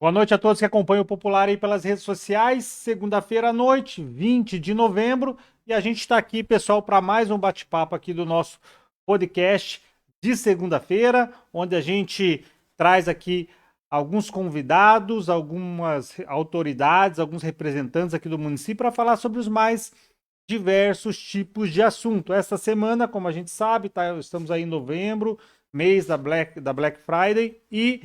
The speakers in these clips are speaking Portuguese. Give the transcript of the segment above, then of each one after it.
Boa noite a todos que acompanham o Popular aí pelas redes sociais. Segunda-feira à noite, 20 de novembro, e a gente está aqui, pessoal, para mais um bate-papo aqui do nosso podcast de segunda-feira, onde a gente traz aqui alguns convidados, algumas autoridades, alguns representantes aqui do município para falar sobre os mais diversos tipos de assunto. Esta semana, como a gente sabe, estamos aí em novembro, mês da Black Friday, e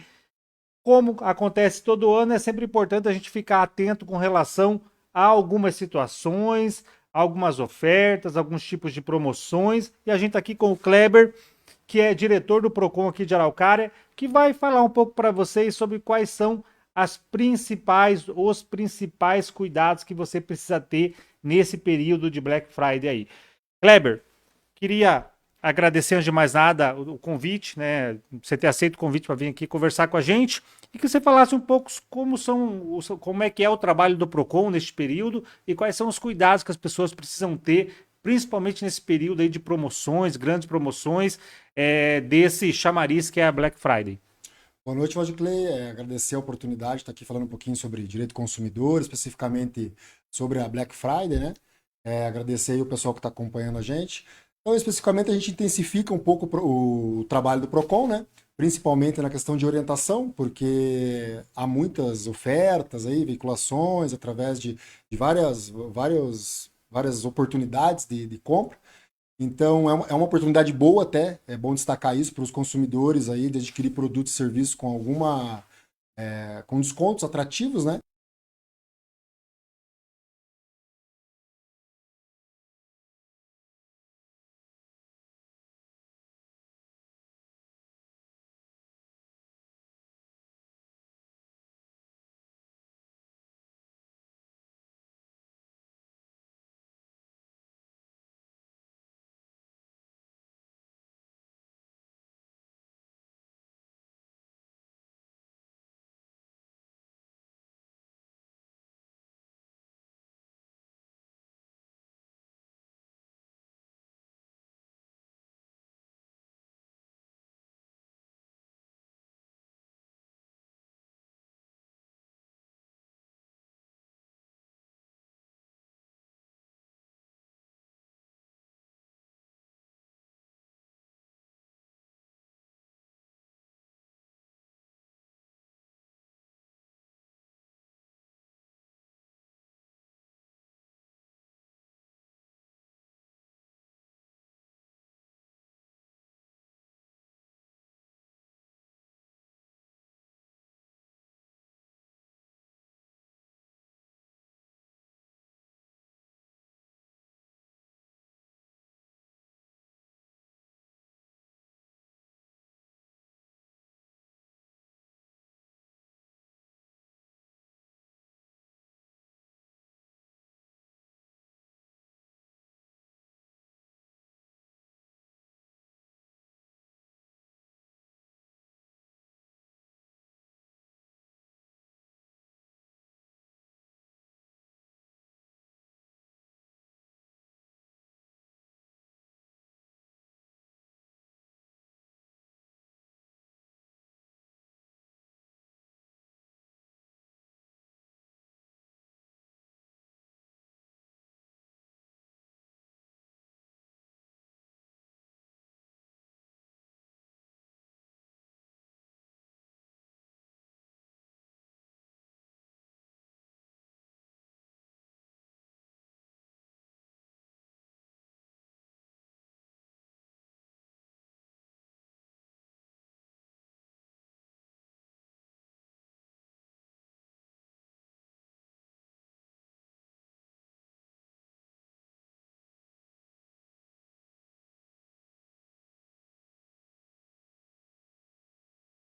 como acontece todo ano, é sempre importante a gente ficar atento com relação a algumas situações, algumas ofertas, alguns tipos de promoções. E a gente está aqui com o Kleber, que é diretor do Procon aqui de Araucária, que vai falar um pouco para vocês sobre quais são os principais cuidados que você precisa ter nesse período de Black Friday aí. Kleber, queria agradecer antes de mais nada o convite, né? Você ter aceito o convite para vir aqui conversar com a gente e que você falasse um pouco como é que é o trabalho do Procon neste período e quais são os cuidados que as pessoas precisam ter, principalmente nesse período aí de promoções, grandes promoções, desse chamariz que é a Black Friday. Boa noite, Vadicley. Agradecer a oportunidade de estar aqui falando um pouquinho sobre direito do consumidor, especificamente sobre a Black Friday, né? Agradecer aí o pessoal que está acompanhando a gente. Então, especificamente, a gente intensifica um pouco o trabalho do Procon, né? Principalmente na questão de orientação, porque há muitas ofertas aí, veiculações, através de várias oportunidades de compra. Então, é uma oportunidade boa até, é bom destacar isso para os consumidores aí, de adquirir produtos e serviços com descontos atrativos, né?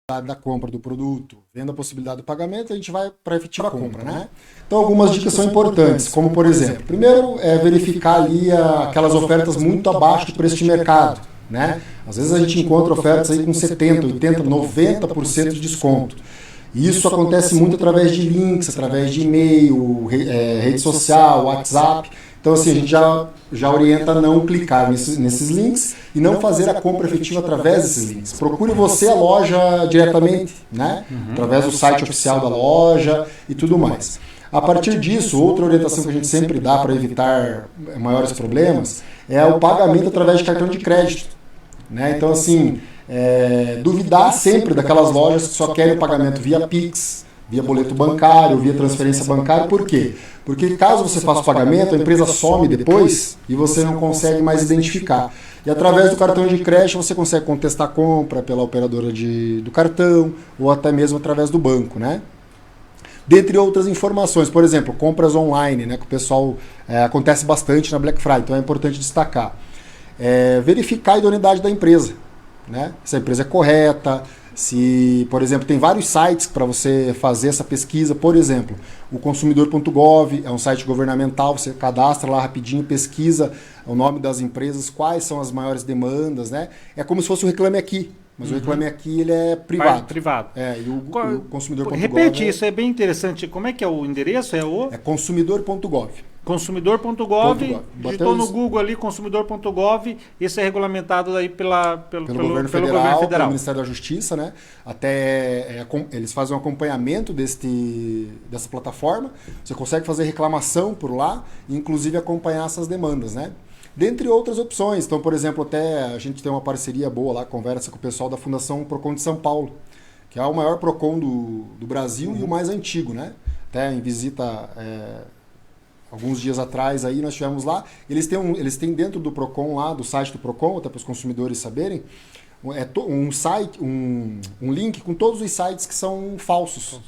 Da compra do produto, vendo a possibilidade do pagamento, a gente vai para a efetiva compra, né? Então, algumas dicas são importantes, como por exemplo, primeiro é verificar ali aquelas ofertas muito abaixo do preço de mercado, né? Às vezes a gente encontra ofertas aí com 70, 80, 90% de desconto. E isso acontece muito através de links, através de e-mail, rede social, WhatsApp. Então, assim, a gente já orienta a não clicar nesses links e não fazer a compra efetiva através desses links. Procure você a loja diretamente, né? Através do site oficial da loja e tudo mais. A partir disso, outra orientação que a gente sempre dá para evitar maiores problemas é o pagamento através de cartão de crédito, né? Então, assim, duvidar sempre daquelas lojas que só querem o pagamento via Pix, via boleto bancário, via transferência bancária. Por quê? Porque caso você faça o pagamento, a empresa some depois e você não consegue mais identificar. E através do cartão de crédito você consegue contestar a compra pela operadora do cartão ou até mesmo através do banco, né? Dentre outras informações, por exemplo, compras online, né, que o pessoal acontece bastante na Black Friday, então é importante destacar. Verificar a idoneidade da empresa, né? Se a empresa é correta, se, por exemplo, tem vários sites para você fazer essa pesquisa, por exemplo, o consumidor.gov é um site governamental, você cadastra lá rapidinho, pesquisa o nome das empresas, quais são as maiores demandas, né? É como se fosse o Reclame Aqui. Mas o Reclame Aqui, ele é privado. Privado. E o consumidor.gov... Repete, isso é bem interessante. Como é que é o endereço? É consumidor.gov. Consumidor.gov, digitou no Google ali, consumidor.gov, isso é regulamentado aí pelo governo federal, pelo Ministério da Justiça, né? Até eles fazem um acompanhamento dessa plataforma, você consegue fazer reclamação por lá, e inclusive acompanhar essas demandas, né? Dentre outras opções. Então, por exemplo, até a gente tem uma parceria boa lá, conversa com o pessoal da Fundação Procon de São Paulo, que é o maior Procon do Brasil e o mais antigo, né? Até em visita alguns dias atrás aí nós estivemos lá. Eles têm dentro do Procon lá, do site do Procon, até para os consumidores saberem, um link com todos os sites que são falsos.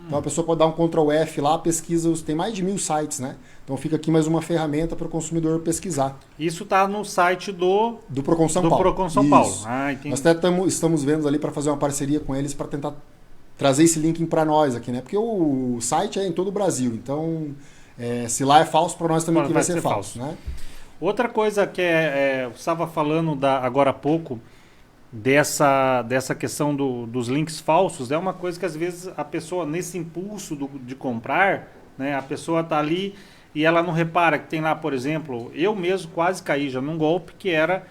Então a pessoa pode dar um Ctrl F lá, pesquisa, tem mais de 1000 sites, né? Então fica aqui mais uma ferramenta para o consumidor pesquisar. Isso está no site do Procon São Paulo. Procon São Paulo. Nós até estamos vendo ali para fazer uma parceria com eles para tentar trazer esse link para nós aqui, né? Porque o site é em todo o Brasil, então se lá é falso, para nós também aqui vai ser falso, né? Outra coisa que eu estava falando agora há pouco, dessa questão dos links falsos, é uma coisa que às vezes a pessoa, nesse impulso de comprar, né, a pessoa está ali e ela não repara que tem lá, por exemplo, eu mesmo quase caí já num golpe que era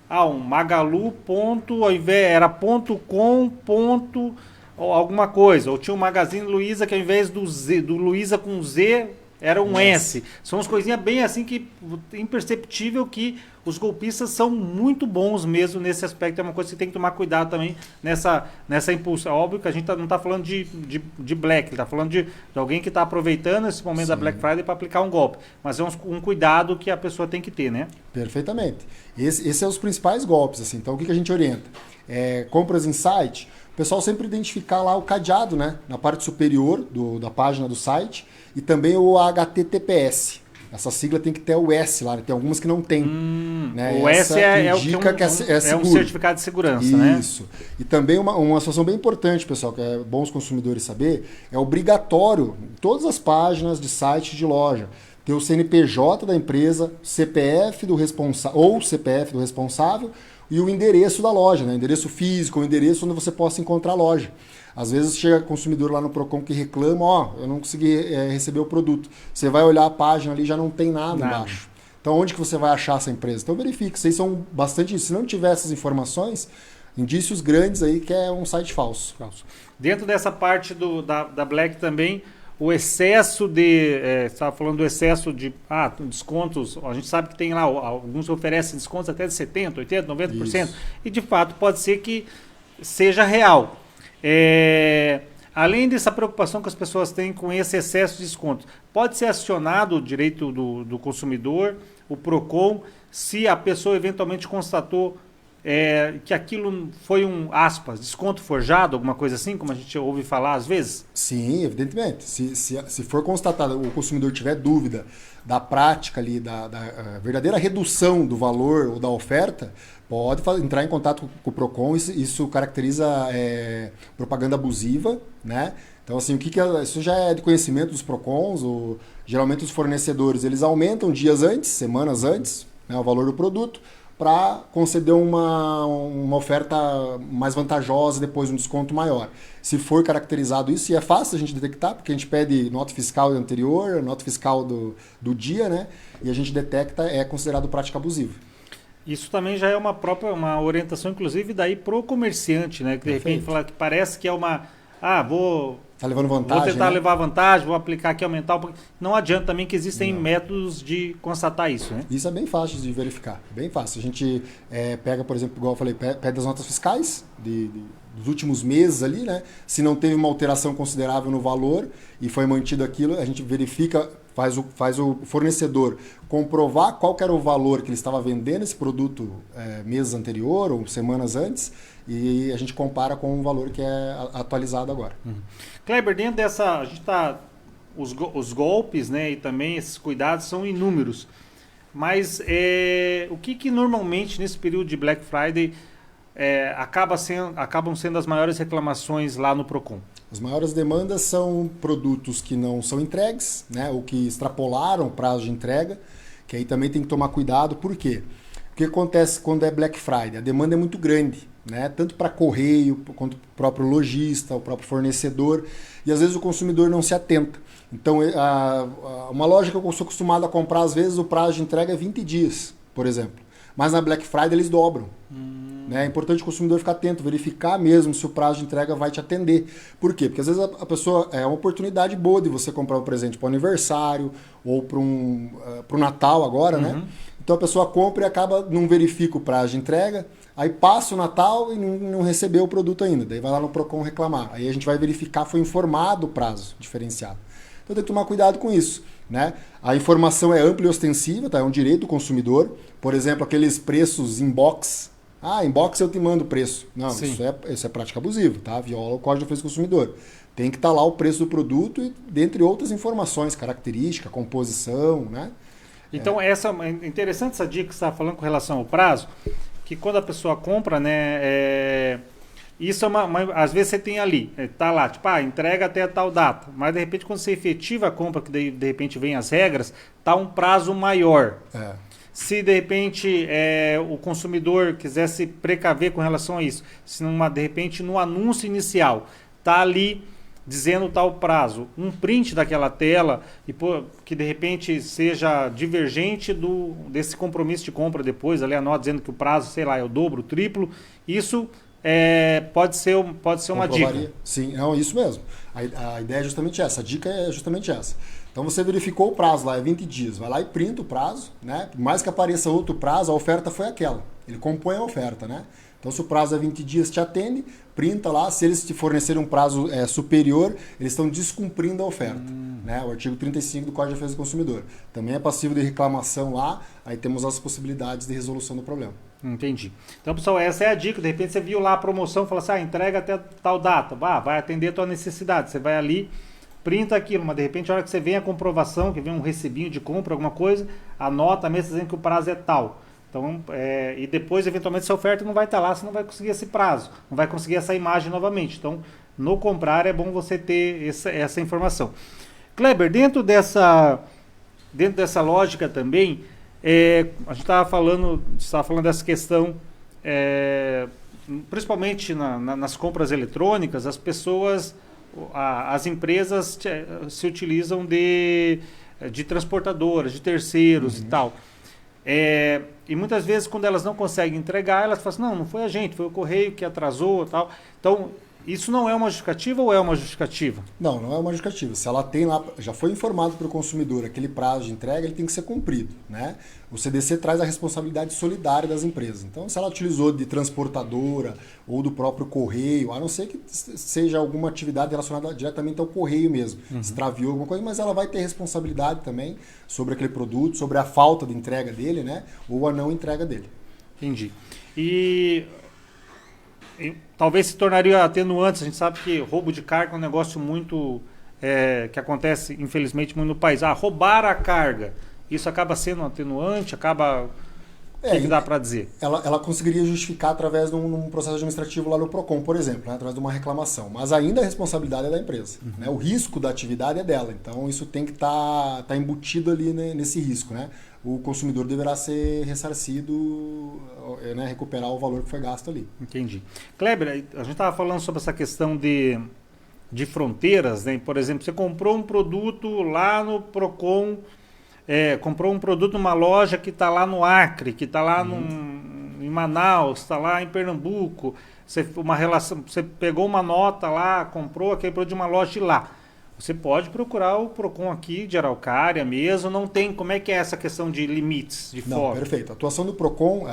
um Magalu ponto, ao invés, era ponto .com ponto alguma coisa, ou tinha um Magazine Luiza que ao invés do Luiza com Z era um S. São umas coisinhas bem assim que imperceptível que os golpistas são muito bons mesmo nesse aspecto. É uma coisa que tem que tomar cuidado também nessa impulso. É óbvio que a gente não está falando de black, está falando de alguém que está aproveitando esse momento da Black Friday para aplicar um golpe. Mas é um cuidado que a pessoa tem que ter, né? Perfeitamente. Esses são os principais golpes. Assim. Então o que a gente orienta? Compras em site, o pessoal sempre identificar lá o cadeado, né? Na parte superior da página do site. E também o HTTPS. Essa sigla tem que ter o S lá, tem algumas que não tem. Né? O S indica que é um certificado de segurança, né? Isso. E também uma situação bem importante, pessoal, que é bom os consumidores saber, é obrigatório, em todas as páginas de site de loja, ter o CNPJ da empresa, CPF do responsável e o endereço da loja, né? Endereço físico, o endereço onde você possa encontrar a loja. Às vezes chega consumidor lá no Procon que reclama, eu não consegui receber o produto. Você vai olhar a página ali, já não tem nada embaixo. Então onde que você vai achar essa empresa? Então verifique, vocês são bastante... Se não tiver essas informações, indícios grandes aí que é um site falso. Dentro dessa parte da Black também, o excesso você estava falando do excesso de descontos, a gente sabe que tem lá, alguns oferecem descontos até de 70%, 80%, 90%, Isso. E de fato pode ser que seja real. Além dessa preocupação que as pessoas têm com esse excesso de desconto, pode ser acionado o direito do consumidor, o PROCON, se a pessoa eventualmente constatou que aquilo foi desconto forjado, alguma coisa assim, como a gente ouve falar às vezes? Sim, evidentemente. Se for constatado, o consumidor tiver dúvida da prática ali, da verdadeira redução do valor ou da oferta, pode entrar em contato com o PROCON. Isso caracteriza propaganda abusiva, né? Então, assim, isso já é de conhecimento dos PROCONs. Geralmente os fornecedores eles aumentam dias antes, semanas antes, né, o valor do produto. para conceder uma oferta mais vantajosa, depois um desconto maior. Se for caracterizado isso, e é fácil a gente detectar, porque a gente pede nota fiscal anterior, nota fiscal do dia, né? E a gente detecta, é considerado prática abusiva. Isso também já é uma orientação, inclusive, daí pro comerciante, né? Que de repente fala que parece que é uma. Tá levando vantagem, vou tentar né? levar vantagem, vou aplicar aqui, aumentar um pouquinho. Não adianta também que existem métodos de constatar isso, né? Isso é bem fácil de verificar, bem fácil. A gente pega, por exemplo, igual eu falei, pede as notas fiscais dos últimos meses ali, né? Se não teve uma alteração considerável no valor e foi mantido aquilo, a gente verifica, faz o fornecedor comprovar qual que era o valor que ele estava vendendo esse produto meses anterior ou semanas antes, e a gente compara com o valor que é atualizado agora. Kleber, dentro dessa, a gente tá, os golpes, né, e também esses cuidados são inúmeros, mas o que normalmente nesse período de Black Friday acabam sendo as maiores reclamações lá no Procon? As maiores demandas são produtos que não são entregues, né, ou que extrapolaram o prazo de entrega, que aí também tem que tomar cuidado. Por quê? O que acontece quando é Black Friday? A demanda é muito grande, né? Tanto para correio, quanto para o próprio lojista, o próprio fornecedor, e às vezes o consumidor não se atenta. Então, uma loja que eu sou acostumado a comprar, às vezes o prazo de entrega é 20 dias, por exemplo. Mas na Black Friday eles dobram. Né? É importante o consumidor ficar atento, verificar mesmo se o prazo de entrega vai te atender. Por quê? Porque às vezes a pessoa é uma oportunidade boa de você comprar um presente para o aniversário ou para o Natal agora, né? Então a pessoa compra e acaba, não verifica o prazo de entrega, aí passa o Natal e não recebeu o produto ainda. Daí vai lá no Procon reclamar. Aí a gente vai verificar, foi informado o prazo diferenciado. Então tem que tomar cuidado com isso. Né? A informação é ampla e ostensiva, tá? É um direito do consumidor. Por exemplo, aqueles preços inbox. Inbox eu te mando o preço. Não, isso é prática abusiva, tá? Viola o Código de Defesa do Consumidor. Tem que estar lá o preço do produto e dentre outras informações, característica, composição, né? Então, é interessante essa dica que você está falando com relação ao prazo, que quando a compra, né, isso é às vezes você tem ali, tá lá, tipo, entrega até tal data, mas de repente quando você efetiva a compra, que de repente vem as regras, tá um prazo maior. Se de repente o consumidor quiser se precaver com relação a isso, se de repente no anúncio inicial tá ali dizendo tal prazo, um print daquela tela e que de repente seja divergente desse compromisso de compra depois, ali a nota dizendo que o prazo, sei lá, é o dobro, o triplo, isso pode ser uma dica. Sim, isso mesmo. A ideia é justamente essa, a dica é justamente essa. Então você verificou o prazo lá, é 20 dias, vai lá e printa o prazo, né? Por mais que apareça outro prazo, a oferta foi aquela. Ele compõe a oferta, né? Então se o prazo é 20 dias, te atende, printa lá, se eles te fornecerem um prazo superior, eles estão descumprindo a oferta. Né? O artigo 35 do Código de Defesa do Consumidor. Também é passivo de reclamação lá, aí temos as possibilidades de resolução do problema. Entendi. Então, pessoal, essa é a dica. De repente você viu lá a promoção, fala assim, entrega até tal data. Vai atender a tua necessidade. Você vai ali, printa aquilo, mas de repente, a hora que você vem a comprovação, que vem um recibinho de compra, alguma coisa, anota mesmo dizendo que o prazo é tal. Então, e depois, eventualmente, essa oferta não vai estar lá, você não vai conseguir esse prazo, não vai conseguir essa imagem novamente. Então, no comprar é bom você ter essa informação. Kleber, dentro dessa lógica também, a gente estava falando dessa questão, principalmente nas compras eletrônicas, as pessoas, as empresas se utilizam de transportadoras, de terceiros e tal. E muitas vezes, quando elas não conseguem entregar, elas falam assim, não foi a gente, foi o correio que atrasou e tal. Então, isso não é uma justificativa ou é uma justificativa? Não é uma justificativa. Se ela tem lá, já foi informado para o consumidor aquele prazo de entrega, ele tem que ser cumprido. Né? O CDC traz a responsabilidade solidária das empresas. Então, se ela utilizou de transportadora ou do próprio correio, a não ser que seja alguma atividade relacionada diretamente ao correio mesmo, extraviou alguma coisa, mas ela vai ter responsabilidade também sobre aquele produto, sobre a falta de entrega dele, né? Ou a não entrega dele. Entendi. E talvez se tornaria atenuante. A gente sabe que roubo de carga é um negócio muito que acontece, infelizmente, muito no país. Roubar a carga, isso acaba sendo um atenuante, o que dá para dizer? Ela conseguiria justificar através de um processo administrativo lá no Procon, por exemplo, né? Através de uma reclamação. Mas ainda a responsabilidade é da empresa. Né? O risco da atividade é dela. Então isso tem que estar embutido ali, né, nesse risco. Né? o consumidor deverá ser ressarcido, né, recuperar o valor que foi gasto ali. Entendi. Kleber, a gente estava falando sobre essa questão de fronteiras, né? Por exemplo, você comprou um produto lá no Procon, comprou um produto numa loja que está lá no Acre, que está lá em Manaus, está lá em Pernambuco. Você pegou uma nota lá, comprou aquele produto de uma loja de lá. Você pode procurar o Procon aqui de Araucária mesmo, não tem, como é que é essa questão de limites, de Não, fora? perfeito. A atuação do Procon,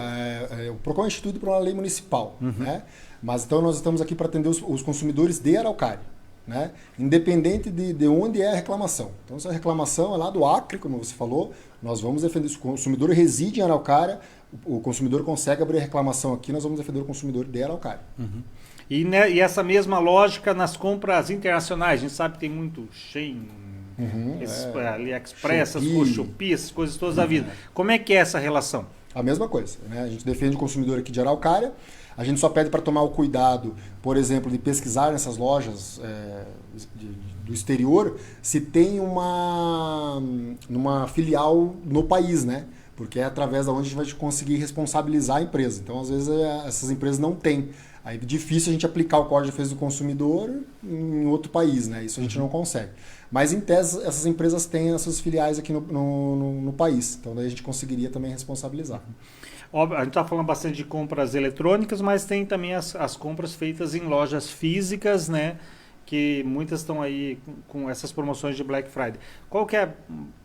o Procon é instituído por uma lei municipal, né? Mas então nós estamos aqui para atender os consumidores de Araucária, né? Independente de onde é a reclamação. Então se a reclamação é lá do Acre, como você falou, nós vamos defender, se o consumidor reside em Araucária, o consumidor consegue abrir a reclamação aqui, nós vamos defender o consumidor de Araucária. E essa mesma lógica nas compras internacionais, a gente sabe que tem muito Shein, AliExpress, Shopee, essas coisas todas da vida. Como é que é essa relação? A mesma coisa, né? A gente defende o consumidor aqui de Araucária, a gente só pede para tomar o cuidado, por exemplo, de pesquisar nessas lojas do exterior se tem uma filial no país, né? Porque é através da onde a gente vai conseguir responsabilizar a empresa. Então, às vezes, essas empresas não têm. Aí é difícil a gente aplicar o Código de Defesa do Consumidor em outro país, né? Isso a gente não consegue. Mas, em tese, essas empresas têm as suas filiais aqui no país. Então, daí a gente conseguiria também responsabilizar. Óbvio, a gente está falando bastante de compras eletrônicas, mas tem também as compras feitas em lojas físicas, né? Que muitas estão aí com essas promoções de Black Friday. Qual que é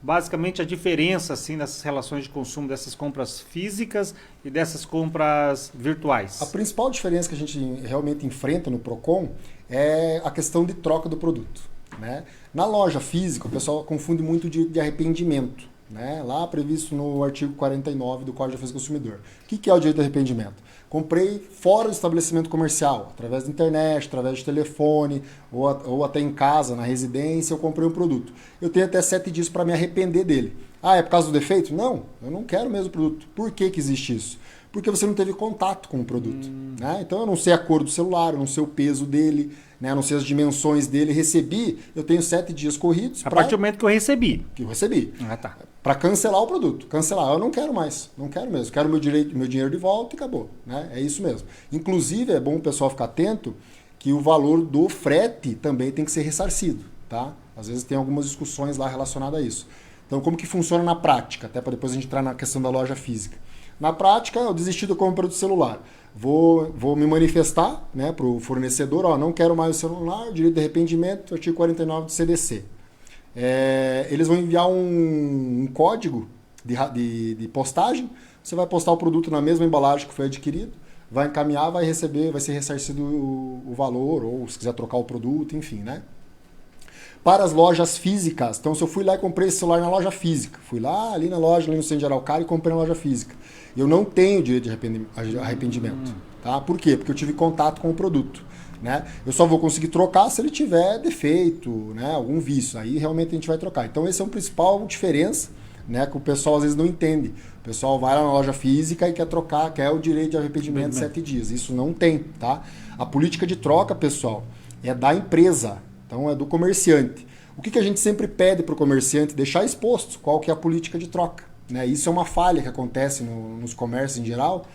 basicamente a diferença assim nessas relações de consumo dessas compras físicas e dessas compras virtuais? A principal diferença que a gente realmente enfrenta no Procon é a questão de troca do produto, né? Na loja física, o pessoal confunde muito de arrependimento, né? Lá previsto no artigo 49 do Código de Defesa do Consumidor. O que é o direito de arrependimento? Comprei fora do estabelecimento comercial, através da internet, através de telefone, ou até em casa, na residência, eu comprei um produto. Eu tenho até 7 dias para me arrepender dele. Ah, é por causa do defeito? Não, eu não quero mesmo o produto. Por que existe isso? Porque você não teve contato com o produto. Né? Então eu não sei a cor do celular, eu não sei o peso dele, né? Eu não sei as dimensões dele. Recebi, eu tenho 7 dias corridos. A partir do momento que eu recebi. Que eu recebi. Ah, tá. Para cancelar o produto. Cancelar, eu não quero mais. Não quero mesmo. Quero meu dinheiro de volta e acabou. Né? É isso mesmo. Inclusive, é bom o pessoal ficar atento que o valor do frete também tem que ser ressarcido. Tá? Às vezes tem algumas discussões lá relacionadas a isso. Então, como que funciona na prática? Até para depois a gente entrar na questão da loja física. Na prática, eu desisti da compra do celular. Vou me manifestar, né, para o fornecedor, ó, não quero mais o celular, direito de arrependimento, artigo 49 do CDC. Eles vão enviar um código de postagem, você vai postar o produto na mesma embalagem que foi adquirido, vai encaminhar, vai receber, vai ser ressarcido o valor, ou se quiser trocar o produto, enfim, né? Para as lojas físicas, então se eu fui lá e comprei esse celular na loja física, fui lá ali na loja, ali no centro de Araucária e comprei na loja física, eu não tenho direito de arrependimento, tá? Por quê? Porque eu tive contato com o produto, né? Eu só vou conseguir trocar se ele tiver defeito, né? Algum vício, aí realmente a gente vai trocar. Então esse é a principal diferença, né? Que o pessoal às vezes não entende. O pessoal vai lá na loja física e quer trocar, quer o direito de arrependimento de 7 dias. Isso não tem, tá? A política de troca, pessoal, é da empresa. Então é do comerciante. O que a gente sempre pede para o comerciante? Deixar exposto qual que é a política de troca. Né? Isso é uma falha que acontece nos comércios em geral,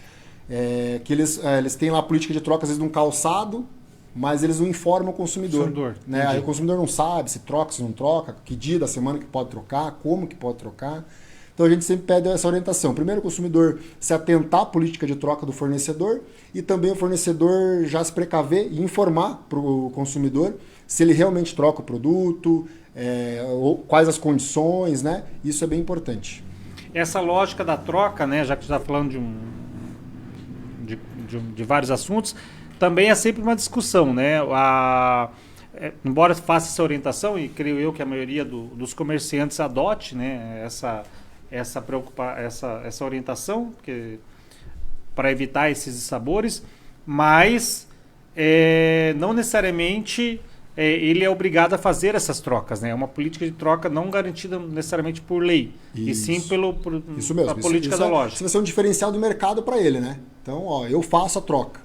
que eles têm lá a política de troca, às vezes, de um calçado, mas eles não informam o consumidor. Né? Aí o consumidor não sabe se troca, se não troca, que dia da semana que pode trocar, como que pode trocar. Então a gente sempre pede essa orientação. Primeiro o consumidor se atentar à política de troca do fornecedor e também o fornecedor já se precaver e informar para o consumidor se ele realmente troca o produto, ou quais as condições, né? Isso é bem importante. Essa lógica da troca, né, já que você está falando de vários assuntos, também é sempre uma discussão, né? Embora faça essa orientação, e creio eu que a maioria dos comerciantes adote, né, essa orientação para evitar esses dissabores, mas não necessariamente ele é obrigado a fazer essas trocas, né? É uma política de troca não garantida necessariamente por lei, e sim isso mesmo, a política da loja. Isso vai ser um diferencial do mercado para ele, né? Então, ó, eu faço a troca.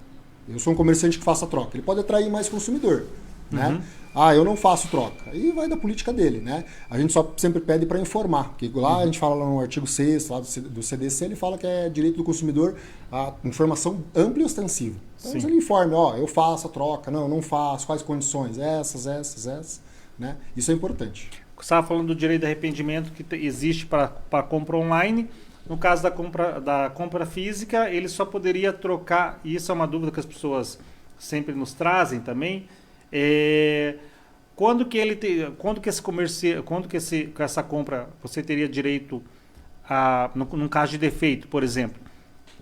Eu sou um comerciante que faço a troca. Ele pode atrair mais consumidor. né? Ah, eu não faço troca. Aí vai da política dele, né? A gente só sempre pede para informar, porque lá a gente fala lá no artigo 6º lá do CDC, ele fala que é direito do consumidor a informação ampla e ostensiva. Então ele informe, ó, eu faço a troca, não faço, quais condições, essas, né? Isso é importante. Você estava falando do direito de arrependimento que existe para compra online. No caso da compra física, ele só poderia trocar, e isso é uma dúvida que as pessoas sempre nos trazem também, quando que essa compra você teria direito num caso de defeito, por exemplo,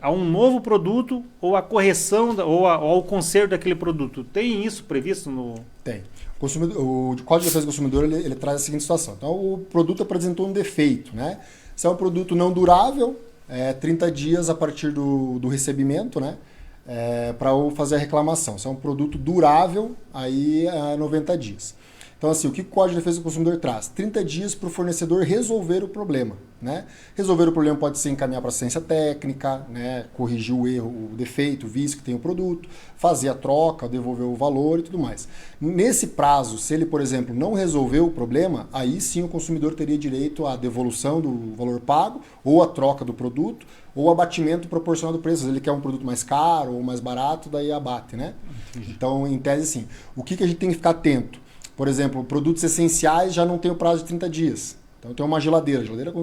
a um novo produto ou a correção ou ao conserto daquele produto? Tem isso previsto no... Tem. O Código de Defesa do Consumidor ele traz a seguinte situação. Então, o produto apresentou um defeito, né? Se é um produto não durável, 30 dias a partir do recebimento, né? Para fazer a reclamação. Se é um produto durável, aí 90 dias. Então, assim, o que o Código de Defesa do Consumidor traz? 30 dias para o fornecedor resolver o problema, né? Resolver o problema pode ser encaminhar para assistência técnica, né? Corrigir o erro, o defeito, o vício que tem o produto, fazer a troca, devolver o valor e tudo mais. Nesse prazo, se ele, por exemplo, não resolver o problema, aí sim o consumidor teria direito à devolução do valor pago, ou a troca do produto, ou abatimento proporcional do preço. Se ele quer um produto mais caro ou mais barato, daí abate, né? Então, em tese, sim. O que a gente tem que ficar atento? Por exemplo, produtos essenciais já não tem o prazo de 30 dias. Então, tem uma geladeira. A geladeira é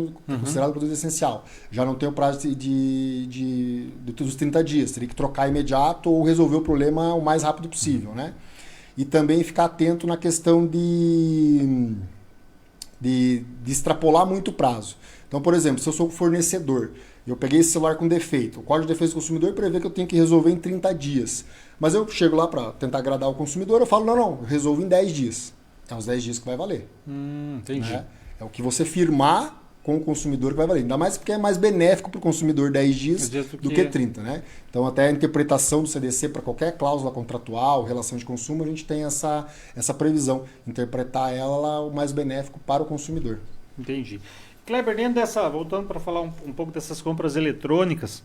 considerada produto essencial. Já não tem o prazo dos 30 dias. Teria que trocar imediato ou resolver o problema o mais rápido possível, né? E também ficar atento na questão de extrapolar muito o prazo. Então, por exemplo, se eu sou fornecedor, eu peguei esse celular com defeito, o Código de Defesa do Consumidor prevê que eu tenho que resolver em 30 dias. Mas eu chego lá para tentar agradar o consumidor, eu falo, não, eu resolvo em 10 dias. É os 10 dias que vai valer. Entendi. Né? É o que você firmar com o consumidor que vai valer. Ainda mais porque é mais benéfico para o consumidor 10 dias do que 30. Né? Então, até a interpretação do CDC para qualquer cláusula contratual, relação de consumo, a gente tem essa previsão. Interpretar ela o mais benéfico para o consumidor. Entendi. Kleber, dentro voltando para falar um pouco dessas compras eletrônicas,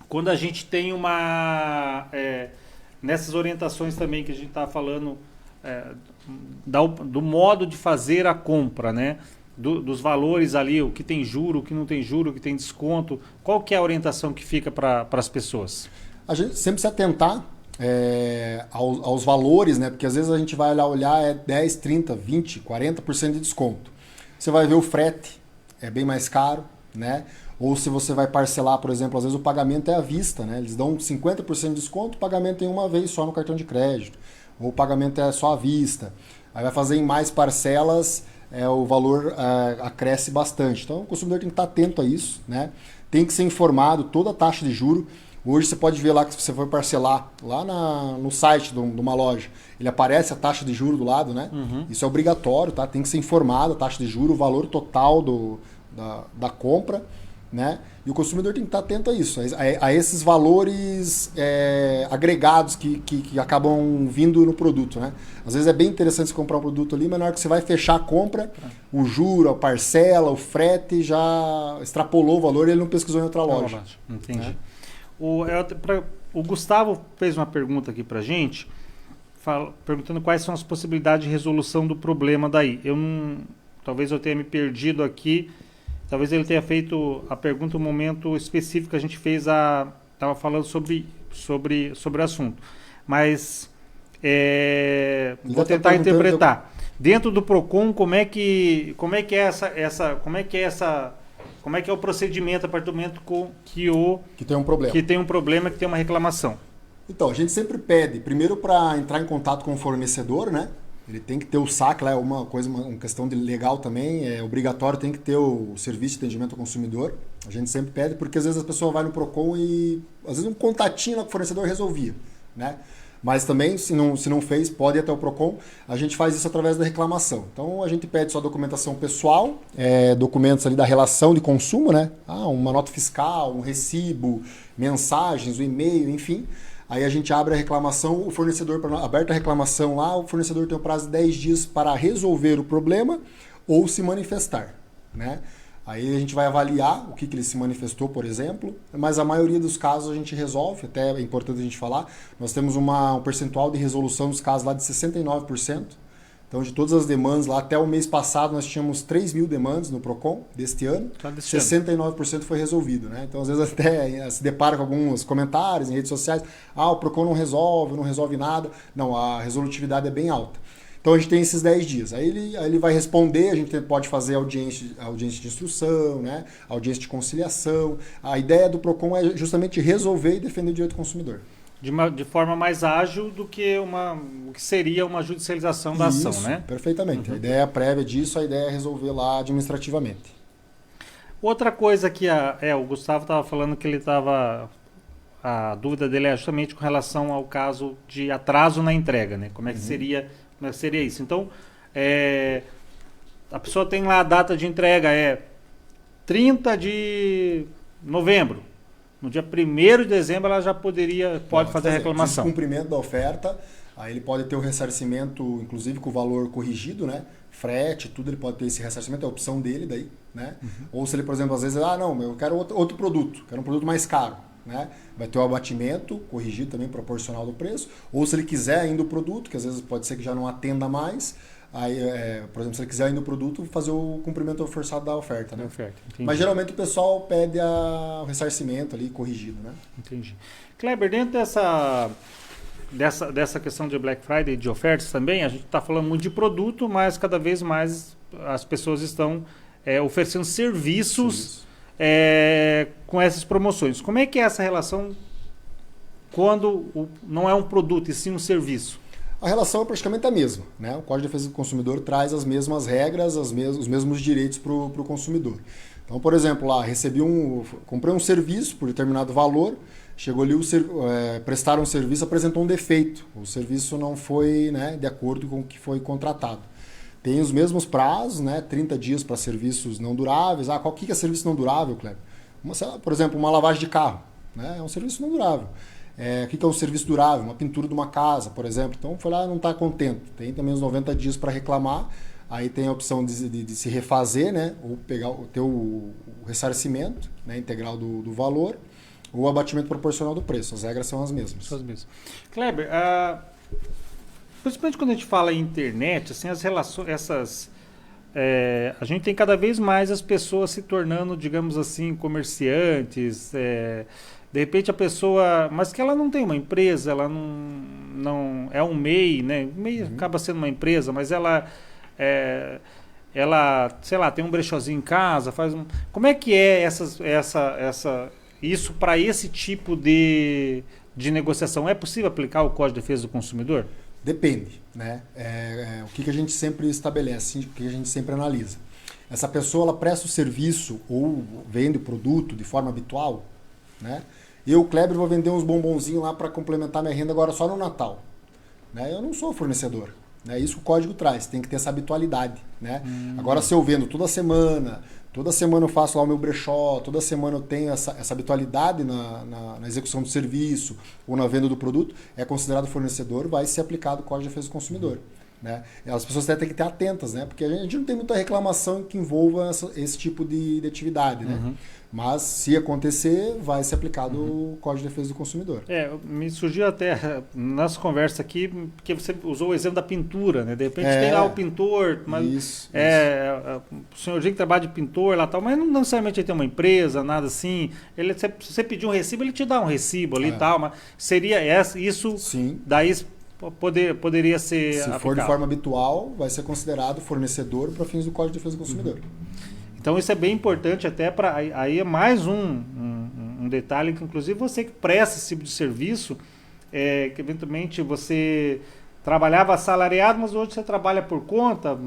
quando a gente tem nessas orientações também que a gente está falando do modo de fazer a compra, né? Dos valores ali, o que tem juro, o que não tem juro, o que tem desconto, qual que é a orientação que fica para as pessoas? A gente sempre se atentar aos valores, né? Porque às vezes a gente vai olhar 10, 30, 20, 40% de desconto. Você vai ver o frete, é bem mais caro, né? Ou se você vai parcelar, por exemplo, às vezes o pagamento é à vista, né? Eles dão 50% de desconto, o pagamento em uma vez só no cartão de crédito. Ou o pagamento é só à vista. Aí vai fazer em mais parcelas, o valor acresce bastante. Então o consumidor tem que estar atento a isso, né? Tem que ser informado toda a taxa de juro. Hoje você pode ver lá que se você for parcelar lá no site de uma loja, ele aparece a taxa de juro do lado, né? Isso é obrigatório, tá? Tem que ser informado a taxa de juro, o valor total da compra, né? E o consumidor tem que estar atento a isso, a esses valores agregados que acabam vindo no produto, né? Às vezes é bem interessante você comprar um produto ali, mas na hora que você vai fechar a compra, o juro, a parcela, o frete já extrapolou o valor e ele não pesquisou em outra loja. Entendi. Né? O Gustavo fez uma pergunta aqui pra gente, perguntando quais são as possibilidades de resolução do problema daí. Talvez eu tenha me perdido aqui, talvez ele tenha feito a pergunta no momento específico que a gente fez estava falando sobre o assunto. Mas vou tentar interpretar. Dentro do Procon, como é que é o procedimento a partir do momento que tem um problema, que tem uma reclamação? Então, a gente sempre pede, primeiro para entrar em contato com o fornecedor, né? Ele tem que ter o SAC, lá é uma questão de legal também, é obrigatório, tem que ter o serviço de atendimento ao consumidor. A gente sempre pede, porque às vezes a pessoa vai no Procon e às vezes um contatinho lá com o fornecedor resolvia, né? Mas também, se não fez, pode ir até o Procon. A gente faz isso através da reclamação. Então, a gente pede só documentação pessoal, documentos ali da relação de consumo, né? Uma nota fiscal, um recibo, mensagens, um e-mail, enfim. Aí a gente abre a reclamação, o fornecedor, aberta a reclamação lá, o fornecedor tem o prazo de 10 dias para resolver o problema ou se manifestar, né? Aí a gente vai avaliar o que ele se manifestou, por exemplo, mas a maioria dos casos a gente resolve, até é importante a gente falar, nós temos um percentual de resolução dos casos lá de 69%. Então, de todas as demandas lá, até o mês passado nós tínhamos 3 mil demandas no PROCON deste ano, 69% foi resolvido, né? Então, às vezes até se depara com alguns comentários em redes sociais, o PROCON não resolve nada. Não, a resolutividade é bem alta. Então a gente tem esses 10 dias. Aí ele vai responder, a gente pode fazer audiência de instrução, né? Audiência de conciliação. A ideia do PROCON é justamente resolver e defender o direito do consumidor. De forma mais ágil do que o que seria uma judicialização da ação, né? Perfeitamente. A ideia prévia disso, a ideia é resolver lá administrativamente. Outra coisa que o Gustavo estava falando que ele estava... A dúvida dele é justamente com relação ao caso de atraso na entrega, né? Como é que seria isso? Então, a pessoa tem lá a data de entrega, 30 de novembro. No dia 1º de dezembro ela já pode fazer a reclamação. Descumprimento da oferta, aí ele pode ter o ressarcimento, inclusive com o valor corrigido, né? Frete, tudo, ele pode ter esse ressarcimento, é a opção dele daí, né? Ou se ele, por exemplo, às vezes, não, eu quero outro produto, quero um produto mais caro, né? Vai ter o abatimento corrigido também, proporcional do preço. Ou se ele quiser ainda o produto, que às vezes pode ser que já não atenda mais, aí, por exemplo, se ele quiser ainda o produto, fazer o cumprimento forçado da oferta, né? Mas geralmente o pessoal pede o ressarcimento ali corrigido, né? Entendi. Kleber, dentro dessa questão de Black Friday e de ofertas também, a gente está falando muito de produto, mas cada vez mais as pessoas estão oferecendo serviços com essas promoções. Como é que é essa relação quando não é um produto e sim um serviço? A relação é praticamente a mesma, né? O Código de Defesa do Consumidor traz as mesmas regras, os mesmos direitos para o consumidor. Então, por exemplo, lá comprei um serviço por determinado valor, chegou ali, prestaram um serviço, apresentou um defeito. O serviço não foi, né, de acordo com o que foi contratado. Tem os mesmos prazos, né? 30 dias para serviços não duráveis. O que é serviço não durável, Kleber? Por exemplo, uma lavagem de carro, né? É um serviço não durável. O que é um serviço durável? Uma pintura de uma casa, por exemplo. Então, foi lá, não está contente. Tem também os 90 dias para reclamar. Aí tem a opção de se refazer, né? Ou ter o ressarcimento, né, integral do valor, ou o abatimento proporcional do preço. As regras são as mesmas. São as mesmas. Kleber, principalmente quando a gente fala em internet, assim, as relações, a gente tem cada vez mais as pessoas se tornando, digamos assim, comerciantes. De repente a pessoa, mas que ela não tem uma empresa, ela não é um MEI, né? O MEI acaba sendo uma empresa, mas ela, sei lá, tem um brechózinho em casa, como é que é isso para esse tipo de negociação? É possível aplicar o Código de Defesa do Consumidor? Depende, né? O que a gente sempre estabelece, o que a gente sempre analisa. Essa pessoa, ela presta o serviço ou vende o produto de forma habitual, né? Eu, Kleber, vou vender uns bombonzinhos lá para complementar minha renda agora só no Natal, né? Eu não sou fornecedor, né? Isso o código traz, tem que ter essa habitualidade, né? Agora, se eu vendo toda semana eu faço lá o meu brechó, toda semana eu tenho essa habitualidade na execução do serviço ou na venda do produto, é considerado fornecedor, vai ser aplicado o Código de Defesa do Consumidor. Né? As pessoas têm que ter atentas, né? Porque a gente não tem muita reclamação que envolva esse tipo de atividade, né? Mas se acontecer, vai ser aplicado o Código de Defesa do Consumidor. Me surgiu até nossa conversa aqui, porque você usou o exemplo da pintura, né? De repente tem lá o pintor, mas o senhorzinho que trabalha de pintor lá tal, mas não necessariamente ele tem uma empresa, nada assim. Se você pedir um recibo, ele te dá um recibo ali e tal, mas seria isso. Sim. Daí poderia ser Se aplicado. For de forma habitual, vai ser considerado fornecedor para fins do Código de Defesa do Consumidor. Então isso é bem importante até para... Aí é mais um detalhe que inclusive você que presta esse tipo de serviço, que eventualmente você trabalhava assalariado, mas hoje você trabalha por conta,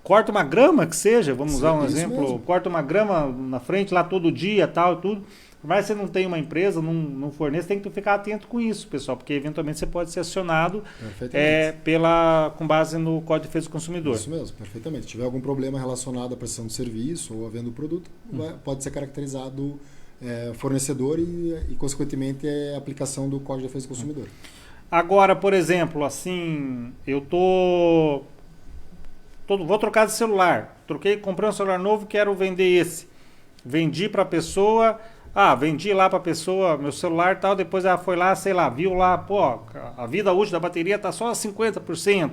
corta uma grama que seja, vamos usar um exemplo, mesmo. Corta uma grama na frente lá todo dia, tal, tudo. Mas você não tem uma empresa, não fornece, tem que ficar atento com isso, pessoal, porque eventualmente você pode ser acionado com base no Código de Defesa do Consumidor. Isso mesmo, perfeitamente. Se tiver algum problema relacionado à prestação de serviço ou à venda do produto, pode ser caracterizado fornecedor e consequentemente, a aplicação do Código de Defesa do Consumidor. Agora, por exemplo, assim, eu tô vou trocar de celular. Comprei um celular novo, quero vender esse. Vendi para a pessoa, vendi lá para a pessoa meu celular e tal, depois ela foi lá, sei lá, viu lá, pô, a vida útil da bateria tá só 50%.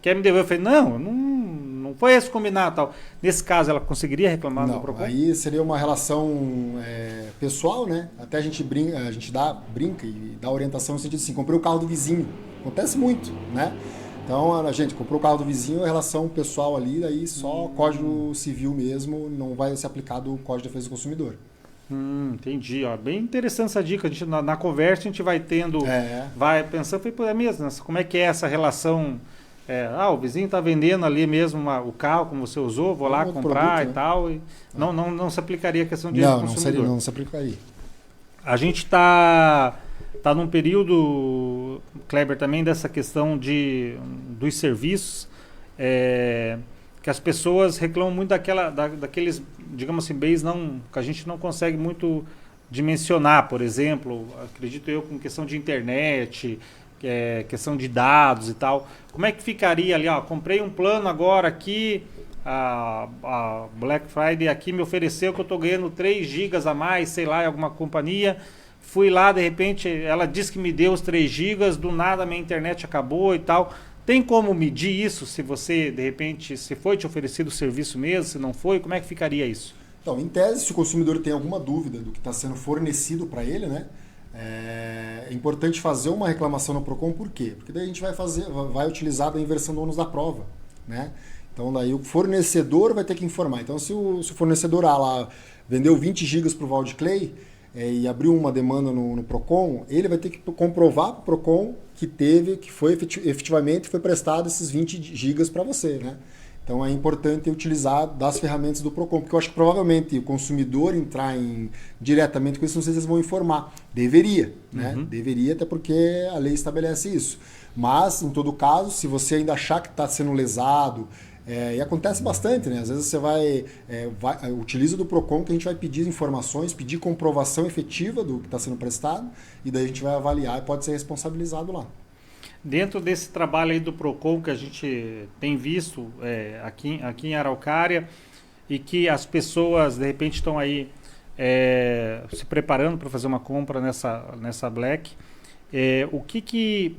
Quer me devolver? Eu falei, não foi esse combinado tal. Nesse caso, ela conseguiria reclamar do Procon? Aí seria uma relação pessoal, né? Até a gente brinca e dá orientação no sentido assim, comprei o carro do vizinho. Acontece muito, né? Então, a gente comprou o carro do vizinho, a relação pessoal ali, daí só Código Civil mesmo, não vai ser aplicado o Código de Defesa do Consumidor. Entendi. Ó. Bem interessante essa dica. A gente, na conversa a gente vai tendo, vai pensando, é mesmo, como é que é essa relação... o vizinho está vendendo ali mesmo o carro, como você usou, vou lá comprar produto, e tal. E não se aplicaria a questão de direito do consumidor. Não se aplicaria. A gente está num período, Kleber, também dessa questão dos serviços, que as pessoas reclamam muito daqueles, digamos assim, bens que a gente não consegue muito dimensionar, por exemplo, acredito eu, com questão de internet, questão de dados e tal. Como é que ficaria ali? Comprei um plano agora aqui, a Black Friday aqui me ofereceu que eu estou ganhando 3 gigas a mais, sei lá, em alguma companhia. Fui lá, de repente, ela disse que me deu os 3 gigas, do nada minha internet acabou e tal. Tem como medir isso? Se você, de repente, se foi te oferecido o serviço mesmo, se não foi, como é que ficaria isso? Então, em tese, se o consumidor tem alguma dúvida do que está sendo fornecido para ele, né? É importante fazer uma reclamação no Procon, por quê? Porque daí a gente vai utilizar a inversão do ônus da prova, né? Então daí o fornecedor vai ter que informar. Então se o fornecedor lá vendeu 20 gigas para o Valdeclay e abriu uma demanda no Procon, ele vai ter que comprovar para o Procon que foi efetivamente foi prestado esses 20 gigas para você, né? Então é importante utilizar das ferramentas do Procon, porque eu acho que provavelmente o consumidor entrar diretamente com isso, não sei se eles vão informar. Deveria, né? Deveria, até porque a lei estabelece isso. Mas, em todo caso, se você ainda achar que está sendo lesado, e acontece bastante, né? Às vezes você utiliza do Procon que a gente vai pedir informações, pedir comprovação efetiva do que está sendo prestado, e daí a gente vai avaliar e pode ser responsabilizado lá. Dentro desse trabalho aí do Procon que a gente tem visto aqui em Araucária, e que as pessoas de repente estão aí se preparando para fazer uma compra nessa Black, o que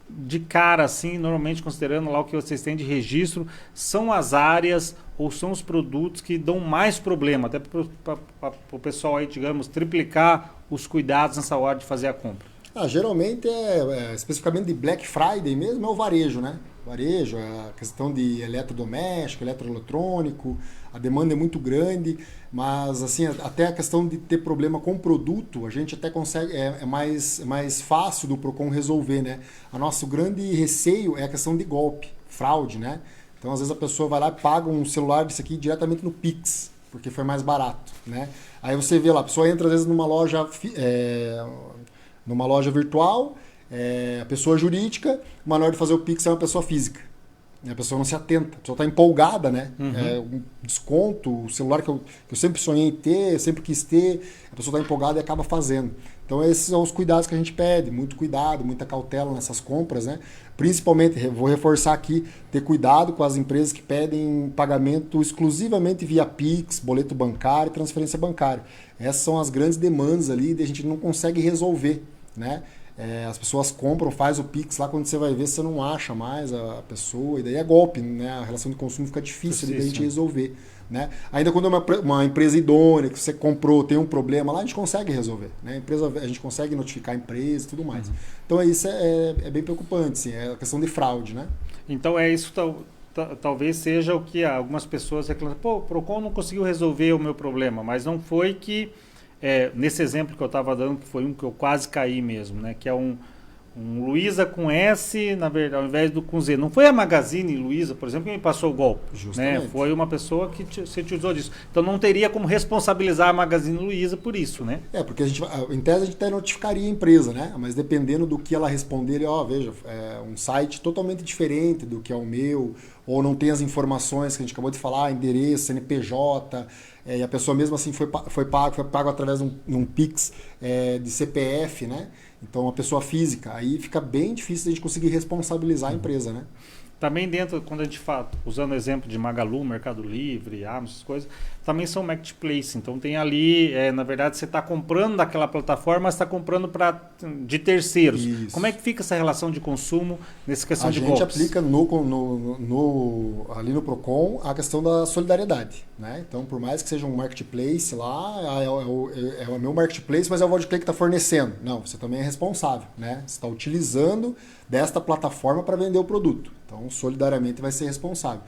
de cara assim, normalmente considerando lá o que vocês têm de registro, são as áreas ou são os produtos que dão mais problema, até para o pessoal aí, digamos, triplicar os cuidados nessa hora de fazer a compra? Geralmente especificamente de Black Friday mesmo, é o varejo, né? Varejo, a questão de eletrodoméstico, eletroeletrônico, a demanda é muito grande, mas assim, até a questão de ter problema com o produto, a gente até consegue, é mais fácil do Procon resolver, né? O nosso grande receio é a questão de golpe, fraude, né? Então, às vezes a pessoa vai lá e paga um celular desse aqui diretamente no Pix, porque foi mais barato, né? Aí você vê lá, a pessoa entra às vezes numa loja virtual, a pessoa jurídica, mas na hora de fazer o Pix é uma pessoa física. A pessoa não se atenta, a pessoa está empolgada, né? Um desconto, o celular que eu sempre sonhei em ter, eu sempre quis ter, a pessoa está empolgada e acaba fazendo. Então esses são os cuidados que a gente pede, muito cuidado, muita cautela nessas compras, né? Principalmente, vou reforçar aqui, ter cuidado com as empresas que pedem pagamento exclusivamente via Pix, boleto bancário, transferência bancária. Essas são as grandes demandas ali e a gente não consegue resolver, né? As pessoas compram, faz o Pix lá, quando você vai ver, você não acha mais a pessoa, e daí é golpe, né? A relação de consumo fica difícil da gente resolver, né? Ainda quando é uma empresa idônea, que você comprou, tem um problema lá, a gente consegue resolver, né? A gente consegue notificar a empresa e tudo mais. Então isso é bem preocupante, sim, é a questão de fraude, né? Então isso talvez seja o que algumas pessoas reclamam, o Procon não conseguiu resolver o meu problema, mas não foi que... nesse exemplo que eu estava dando, que foi um que eu quase caí mesmo, né? Que é um Luiza com S, na verdade, ao invés do com Z. Não foi a Magazine Luiza, por exemplo, que me passou o golpe. Né? Foi uma pessoa que se utilizou disso. Então não teria como responsabilizar a Magazine Luiza por isso, né? Porque em tese a gente até notificaria a empresa, né? Mas dependendo do que ela responder, veja, um site totalmente diferente do que é o meu, ou não tem as informações que a gente acabou de falar, endereço, CNPJ, e a pessoa mesmo assim foi pago através de um Pix de CPF, né? Então, uma pessoa física, aí fica bem difícil a gente conseguir responsabilizar a empresa, né? também dentro, quando a gente fala, usando o exemplo de Magalu, Mercado Livre, Amazon, essas coisas, também são marketplace. Então tem ali, na verdade, você está comprando daquela plataforma, mas está comprando de terceiros. Isso. Como é que fica essa relação de consumo nessa questão de golpes? A gente aplica ali no Procon a questão da solidariedade, né? Então, por mais que seja um marketplace lá, é o meu marketplace, mas é o Vodclay que está fornecendo. Não, você também é responsável, né? Você está utilizando desta plataforma para vender o produto. Então, solidariamente vai ser responsável.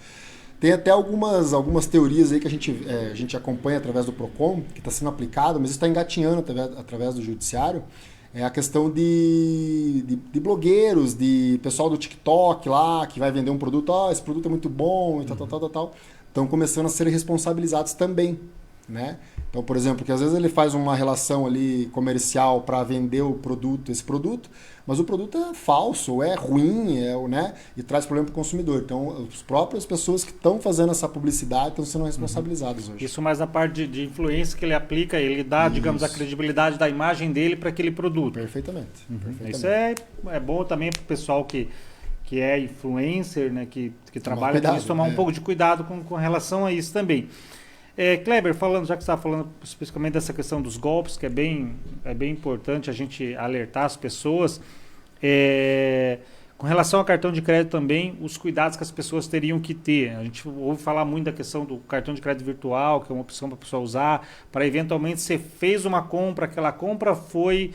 Tem até algumas teorias aí que a gente acompanha através do Procon, que está sendo aplicado, mas está engatinhando através do judiciário. É a questão de blogueiros, de pessoal do TikTok lá, que vai vender um produto, esse produto é muito bom, e tal. Estão começando a ser responsabilizados também, né? Então, por exemplo, que às vezes ele faz uma relação ali comercial para vender esse produto, mas o produto é falso, é ruim, né? E traz problema para o consumidor. Então, as próprias pessoas que estão fazendo essa publicidade estão sendo responsabilizadas hoje. Isso mais na parte de influência que ele aplica, ele dá, digamos, a credibilidade da imagem dele para aquele produto. Perfeitamente. Isso é bom também para o pessoal que é influencer, né? Que trabalha com isso, tomar um pouco de cuidado com relação a isso também. Kleber, já que você está falando especificamente dessa questão dos golpes, que é bem importante a gente alertar as pessoas, com relação ao cartão de crédito também, os cuidados que as pessoas teriam que ter. A gente ouve falar muito da questão do cartão de crédito virtual, que é uma opção para a pessoa usar, para eventualmente você fez uma compra, aquela compra foi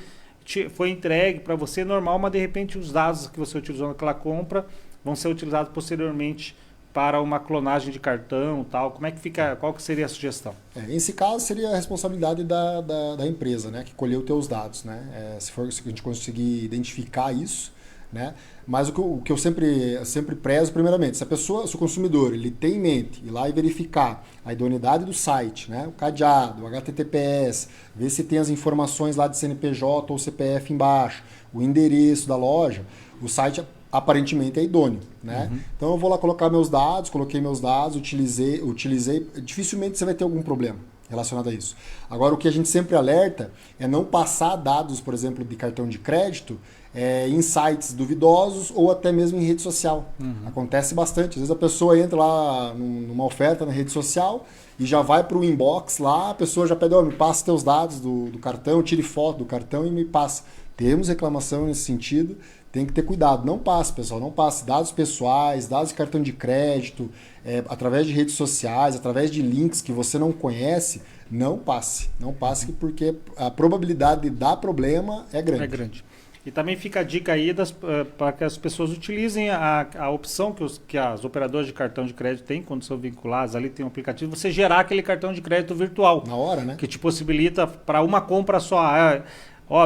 entregue para você normal, mas de repente os dados que você utilizou naquela compra vão ser utilizados posteriormente para uma clonagem de cartão e tal. Como é que fica? Qual que seria a sugestão? Nesse caso, seria a responsabilidade da empresa, né, que colheu os teus dados, né? Se a gente conseguir identificar isso, né? Mas o que eu sempre prezo, primeiramente, se o consumidor ele tem em mente ir lá e verificar a idoneidade do site, né, o cadeado, o HTTPS, ver se tem as informações lá de CNPJ ou CPF embaixo, o endereço da loja, o site aparentemente é idôneo, né? Então eu vou lá coloquei meus dados, utilizei, dificilmente você vai ter algum problema relacionado a isso. Agora, o que a gente sempre alerta é não passar dados, por exemplo, de cartão de crédito em sites duvidosos ou até mesmo em rede social. Acontece bastante. Às vezes a pessoa entra lá numa oferta na rede social e já vai para o inbox lá, a pessoa já pede, me passa teus dados do cartão, tire foto do cartão e me passa. Temos reclamação nesse sentido. Tem que ter cuidado, não passe, pessoal, não passe dados pessoais, dados de cartão de crédito, através de redes sociais, através de links que você não conhece, não passe. Não passe porque a probabilidade de dar problema é grande. É grande. E também fica a dica aí para que as pessoas utilizem a opção que as operadoras de cartão de crédito têm, quando são vinculadas, ali tem um aplicativo, você gerar aquele cartão de crédito virtual. Na hora, né? Que te possibilita para uma compra só.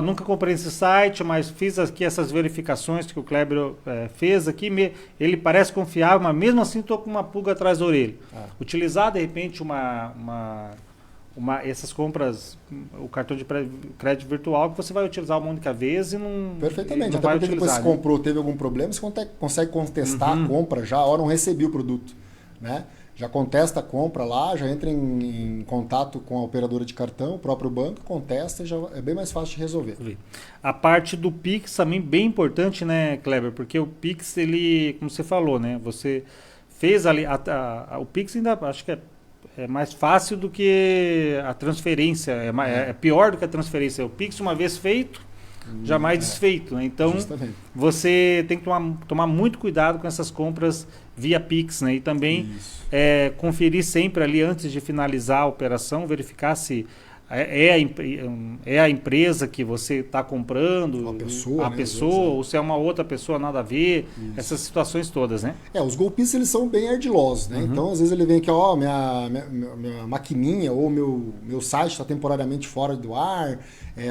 Nunca comprei nesse site, mas fiz aqui essas verificações que o Kleber fez aqui. Ele parece confiável, mas mesmo assim estou com uma pulga atrás da orelha. Utilizar, de repente, essas compras, o cartão de crédito virtual, que você vai utilizar uma única vez e não. Perfeitamente. Não até vai porque utilizar, depois você comprou, teve algum problema, você consegue contestar a compra já, não recebi o produto, né? Já contesta a compra lá, já entra em contato com a operadora de cartão, o próprio banco, contesta, já é bem mais fácil de resolver. A parte do Pix também bem importante, né, Kleber? Porque o Pix, ele, como você falou, né? Você fez ali, o Pix ainda acho que é mais fácil do que a transferência, é pior do que a transferência. O Pix, uma vez feito, jamais desfeito, né? Então, justamente, você tem que tomar muito cuidado com essas compras via Pix, né? E também conferir sempre ali antes de finalizar a operação, verificar se é a empresa que você está comprando, a pessoa, ou se é uma outra pessoa, nada a ver, essas situações todas, né? Os golpistas, eles são bem ardilosos, né? Então, às vezes ele vem aqui, minha maquininha ou meu site está temporariamente fora do ar,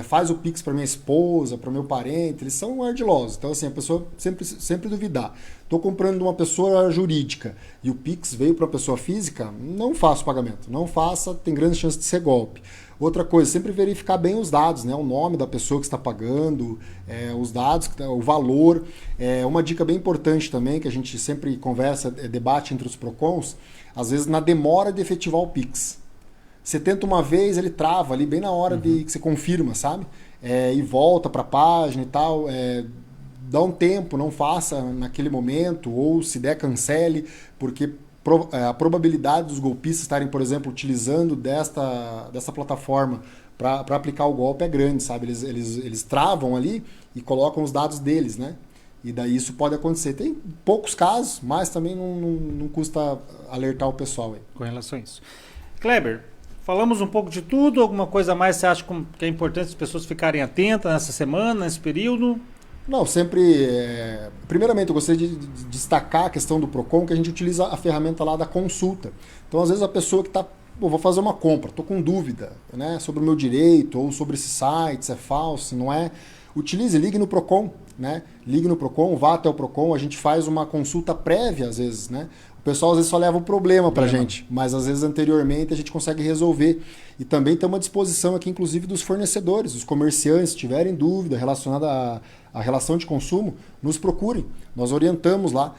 faz o Pix para minha esposa, para meu parente, eles são ardilosos. Então, assim, a pessoa sempre duvidar. Estou comprando de uma pessoa jurídica e o Pix veio para uma pessoa física, não faça o pagamento. Não faça, tem grandes chances de ser golpe. Outra coisa, sempre verificar bem os dados, né? O nome da pessoa que está pagando, os dados, o valor. Uma dica bem importante também, que a gente sempre conversa, debate entre os PROCONs, às vezes na demora de efetivar o Pix. Você tenta uma vez, ele trava ali bem na hora de que você confirma, sabe? E volta para a página e tal. dá um tempo, não faça naquele momento, ou se der, cancele, porque a probabilidade dos golpistas estarem, por exemplo, utilizando dessa plataforma para aplicar o golpe é grande, sabe? Eles travam ali e colocam os dados deles, né? E daí isso pode acontecer. Tem poucos casos, mas também não custa alertar o pessoal aí. Com relação a isso. Kleber, falamos um pouco de tudo, alguma coisa a mais você acha que é importante as pessoas ficarem atentas nessa semana, nesse período? Não, sempre... primeiramente, eu gostaria de destacar a questão do PROCON, que a gente utiliza a ferramenta lá da consulta. Então, às vezes, a pessoa que está... vou fazer uma compra, estou com dúvida, né, sobre o meu direito, ou sobre esse site, se é falso, se não é... Utilize, ligue no PROCON, né? Ligue no PROCON, vá até o PROCON, a gente faz uma consulta prévia, às vezes, né? O pessoal às vezes só leva o problema pra gente, mas às vezes anteriormente a gente consegue resolver. E também tem uma disposição aqui, inclusive, dos fornecedores, os comerciantes, se tiverem dúvida relacionada à relação de consumo, nos procurem, nós orientamos lá.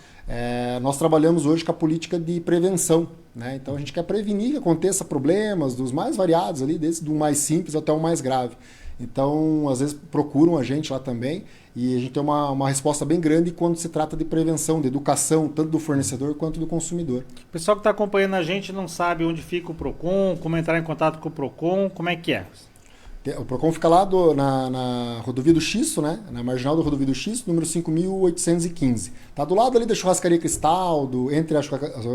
Nós trabalhamos hoje com a política de prevenção, né? Então a gente quer prevenir que aconteça problemas dos mais variados ali, desde do mais simples até o mais grave. Então, às vezes, procuram a gente lá também e a gente tem uma resposta bem grande quando se trata de prevenção, de educação, tanto do fornecedor quanto do consumidor. O pessoal que está acompanhando a gente não sabe onde fica o PROCON, como entrar em contato com o PROCON, como é que é? O PROCON fica lá na rodovia do Xisto, né? Na marginal da rodovia do Xisto, número 5.815. Está do lado ali da Churrascaria Cristal, entre a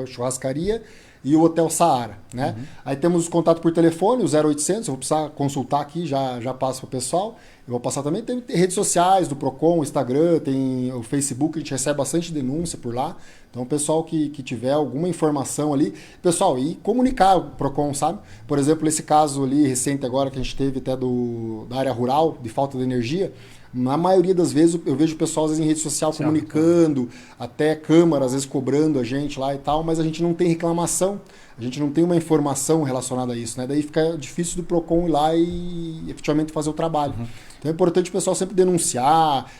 churrascaria e o Hotel Saara, né? Aí temos os contatos por telefone, o 0800, eu vou precisar consultar aqui, já passo para o pessoal. Eu vou passar também, tem redes sociais do PROCON, o Instagram, tem o Facebook, a gente recebe bastante denúncia por lá. Então o pessoal que tiver alguma informação ali, pessoal, e comunicar o PROCON, sabe? Por exemplo, esse caso ali recente agora que a gente teve até da área rural, de falta de energia, na maioria das vezes eu vejo o pessoal às vezes em rede social comunicando, até Câmara às vezes cobrando a gente lá e tal, mas a gente não tem reclamação, a gente não tem uma informação relacionada a isso, né? Daí fica difícil do PROCON ir lá e efetivamente fazer o trabalho. Então é importante o pessoal sempre denunciar,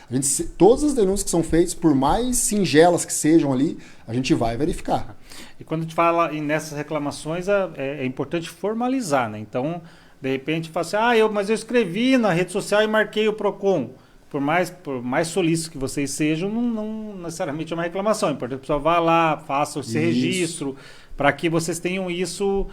todas as denúncias que são feitas, por mais singelas que sejam ali, a gente vai verificar. E quando a gente fala nessas reclamações, é importante formalizar, né? Então, de repente, fala assim, mas eu escrevi na rede social e marquei o PROCON. Por mais solícito que vocês sejam, não necessariamente é uma reclamação. É importante que o pessoal vá lá, faça esse registro, para que vocês tenham isso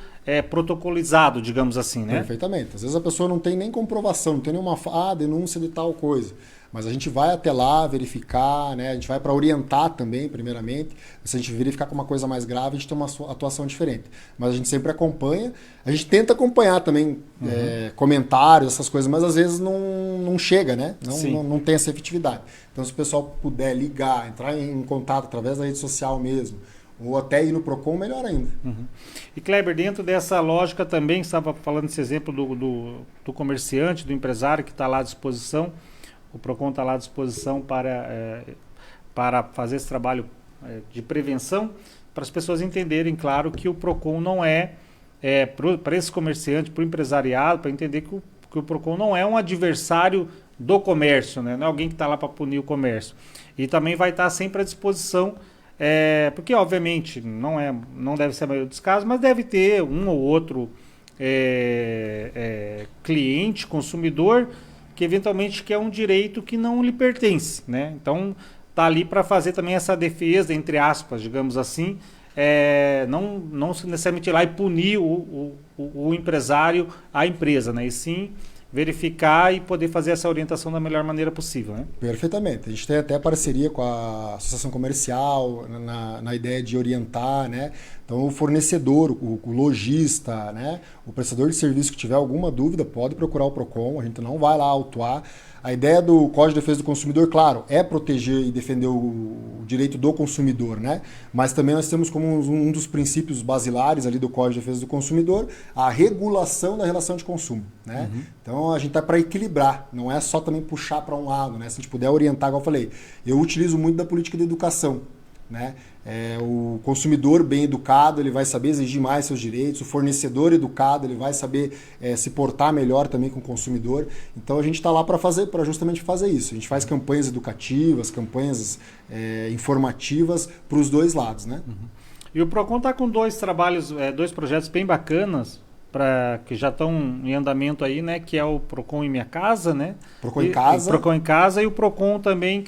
protocolizado, digamos assim, né? Perfeitamente. Às vezes a pessoa não tem nem comprovação, não tem nenhuma denúncia de tal coisa. Mas a gente vai até lá verificar, né? A gente vai para orientar também, primeiramente. Se a gente verificar com uma coisa mais grave, a gente tem uma atuação diferente. Mas a gente sempre acompanha. A gente tenta acompanhar também comentários, essas coisas, mas às vezes não chega, né? Não tem essa efetividade. Então, se o pessoal puder ligar, entrar em contato através da rede social mesmo, ou até ir no PROCON, melhor ainda. E Kleber, dentro dessa lógica também, você estava falando esse exemplo do comerciante, do empresário que está lá à disposição. O PROCON está lá à disposição para fazer esse trabalho de prevenção, para as pessoas entenderem, claro, que o PROCON não para esse comerciante, para o empresariado, para entender que o PROCON não é um adversário do comércio, né? Não é alguém que está lá para punir o comércio. E também vai estar sempre à disposição, porque, obviamente, não deve ser a maioria dos casos, mas deve ter um ou outro cliente, consumidor, que eventualmente quer um direito que não lhe pertence, né? Então, tá ali para fazer também essa defesa, entre aspas, digamos assim, não necessariamente ir lá e punir o empresário, a empresa, né? E sim verificar e poder fazer essa orientação da melhor maneira possível, né? Perfeitamente. A gente tem até parceria com a Associação Comercial na ideia de orientar, né? Então, o fornecedor, o lojista, né? O prestador de serviço que tiver alguma dúvida, pode procurar o PROCON, a gente não vai lá autuar. A ideia do Código de Defesa do Consumidor, claro, é proteger e defender o direito do consumidor, né? Mas também nós temos como um dos princípios basilares ali do Código de Defesa do Consumidor a regulação da relação de consumo, né? Então a gente está para equilibrar, não é só também puxar para um lado, né? Se a gente puder orientar, igual eu falei, eu utilizo muito da política de educação, né? O consumidor bem educado, ele vai saber exigir mais seus direitos, o fornecedor educado, ele vai saber se portar melhor também com o consumidor. Então a gente está lá para justamente fazer isso. A gente faz campanhas educativas, campanhas informativas para os dois lados, né? E o PROCON está com dois projetos bem bacanas, que já estão em andamento aí, né? Que é o Procon em Minha Casa, né? Procon em Casa. Procon em Casa e o Procon também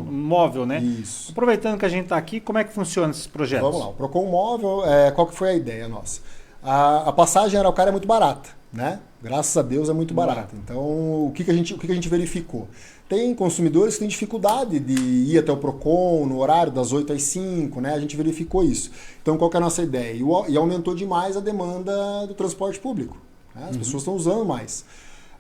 móvel, né? Isso. Aproveitando que a gente está aqui, como é que funciona esses projetos? Vamos lá, o Procon móvel, qual que foi a ideia nossa? A passagem Araucária é muito barata, né? Graças a Deus é muito barata. Então, o que a gente verificou? Tem consumidores que têm dificuldade de ir até o Procon no horário das 8 às 5, né? A gente verificou isso. Então, qual que é a nossa ideia? E aumentou demais a demanda do transporte público, né? As pessoas estão usando mais.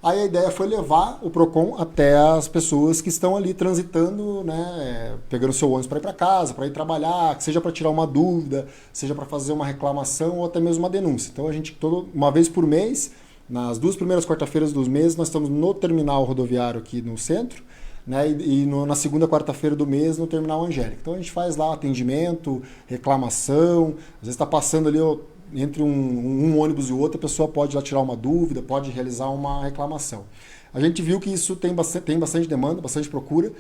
Aí a ideia foi levar o Procon até as pessoas que estão ali transitando, né, pegando seu ônibus para ir para casa, para ir trabalhar, seja para tirar uma dúvida, seja para fazer uma reclamação ou até mesmo uma denúncia. Então a gente, uma vez por mês, nas 2 primeiras quarta-feiras dos meses, nós estamos no terminal rodoviário aqui no centro, né, na segunda quarta-feira do mês no terminal Angélica. Então a gente faz lá atendimento, reclamação, às vezes está passando ali entre um ônibus e o outro, a pessoa pode ir lá tirar uma dúvida, pode realizar uma reclamação. A gente viu que isso tem bastante demanda, bastante procura,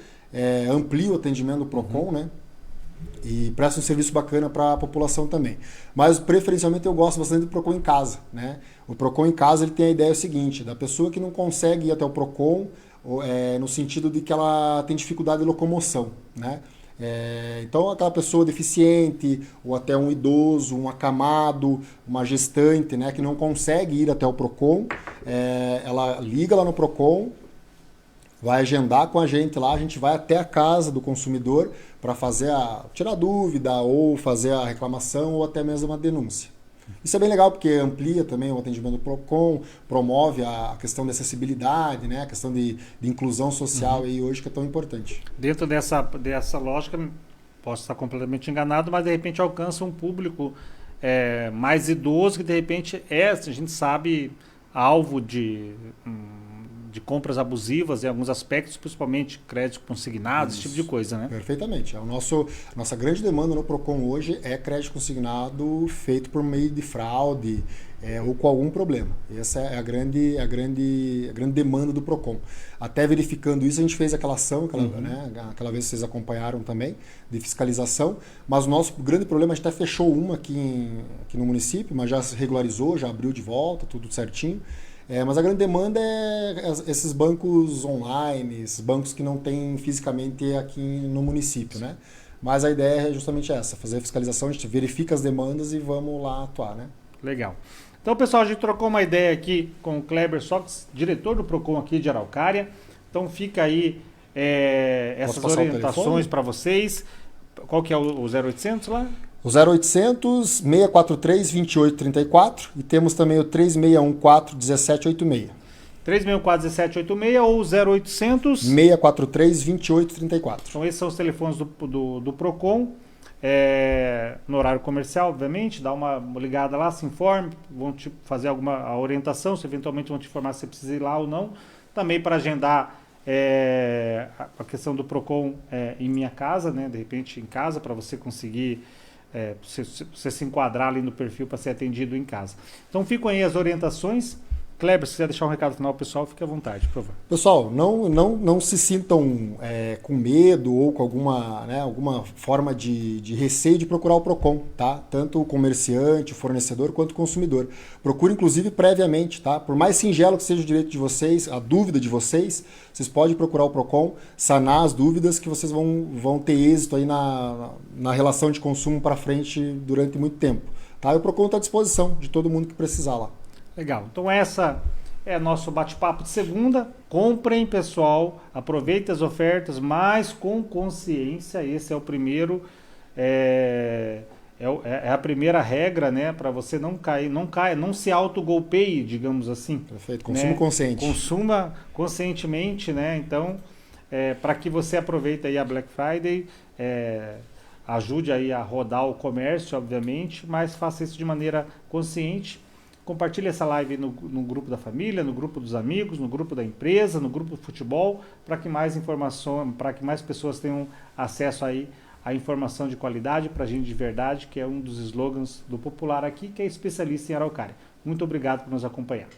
amplia o atendimento do Procon, né? E presta um serviço bacana para a população também. Mas, preferencialmente, eu gosto bastante do Procon em Casa, né? O Procon em Casa ele tem a ideia seguinte, da pessoa que não consegue ir até o Procon, no sentido de que ela tem dificuldade de locomoção, né? Então, aquela pessoa deficiente, ou até um idoso, um acamado, uma gestante, né, que não consegue ir até o Procon, ela liga lá no Procon, vai agendar com a gente lá, a gente vai até a casa do consumidor para tirar dúvida, ou fazer a reclamação, ou até mesmo uma denúncia. Isso é bem legal porque amplia também o atendimento do Procon, promove a questão de acessibilidade, né? A questão de inclusão social aí hoje que é tão importante. Dentro dessa lógica, posso estar completamente enganado, mas de repente alcança um público mais idoso que de repente a gente sabe, alvo de compras abusivas em alguns aspectos, principalmente crédito consignado, esse tipo de coisa, né? Perfeitamente. A nossa grande demanda no Procon hoje é crédito consignado feito por meio de fraude ou com algum problema. Essa é a grande demanda do Procon. Até verificando isso, a gente fez aquela ação, aquela vez que vocês acompanharam também, de fiscalização, mas o nosso grande problema, a gente até fechou uma aqui no município, mas já se regularizou, já abriu de volta, tudo certinho. Mas a grande demanda é esses bancos online, esses bancos que não tem fisicamente aqui no município, né? Mas a ideia é justamente essa, fazer a fiscalização, a gente verifica as demandas e vamos lá atuar, né? Legal. Então, pessoal, a gente trocou uma ideia aqui com o Kleber Sox, diretor do Procon aqui de Araucária. Então, fica aí essas orientações para vocês. Qual que é o 0800 lá? O 0800 643 2834 e temos também o 3614 1786. 3614 1786 ou 0800 643 2834. Então esses são os telefones do Procon. No horário comercial, obviamente, dá uma ligada lá, se informe, vão te fazer a orientação, se eventualmente vão te informar se você precisa ir lá ou não. Também para agendar a questão do Procon em Minha Casa, né? De repente em casa, para você conseguir você se enquadrar ali no perfil para ser atendido em casa. Então ficam aí as orientações. Kleber, se quiser deixar um recado final pro pessoal, fique à vontade, por favor. Pessoal, não se sintam com medo ou com alguma forma de receio de procurar o Procon, tá? Tanto o comerciante, o fornecedor, quanto o consumidor. Procure, inclusive, previamente, tá? Por mais singelo que seja o direito de vocês, a dúvida de vocês podem procurar o Procon, sanar as dúvidas que vocês vão ter êxito aí na relação de consumo para frente durante muito tempo. Tá? E o Procon está à disposição de todo mundo que precisar lá. Legal. Então essa é nosso bate-papo de segunda. Comprem, pessoal. Aproveitem as ofertas, mas com consciência. Esse é o primeiro. É a primeira regra, né? Para você não se autogolpeie, digamos assim. Perfeito. Consumo consciente. Consuma conscientemente, né? Então, para que você aproveite aí a Black Friday, ajude aí a rodar o comércio, obviamente, mas faça isso de maneira consciente. Compartilhe essa live no grupo da família, no grupo dos amigos, no grupo da empresa, no grupo do futebol, para que mais informação, para que mais pessoas tenham acesso aí à informação de qualidade para a gente de verdade, que é um dos slogans do Popular aqui, que é especialista em Araucária. Muito obrigado por nos acompanhar.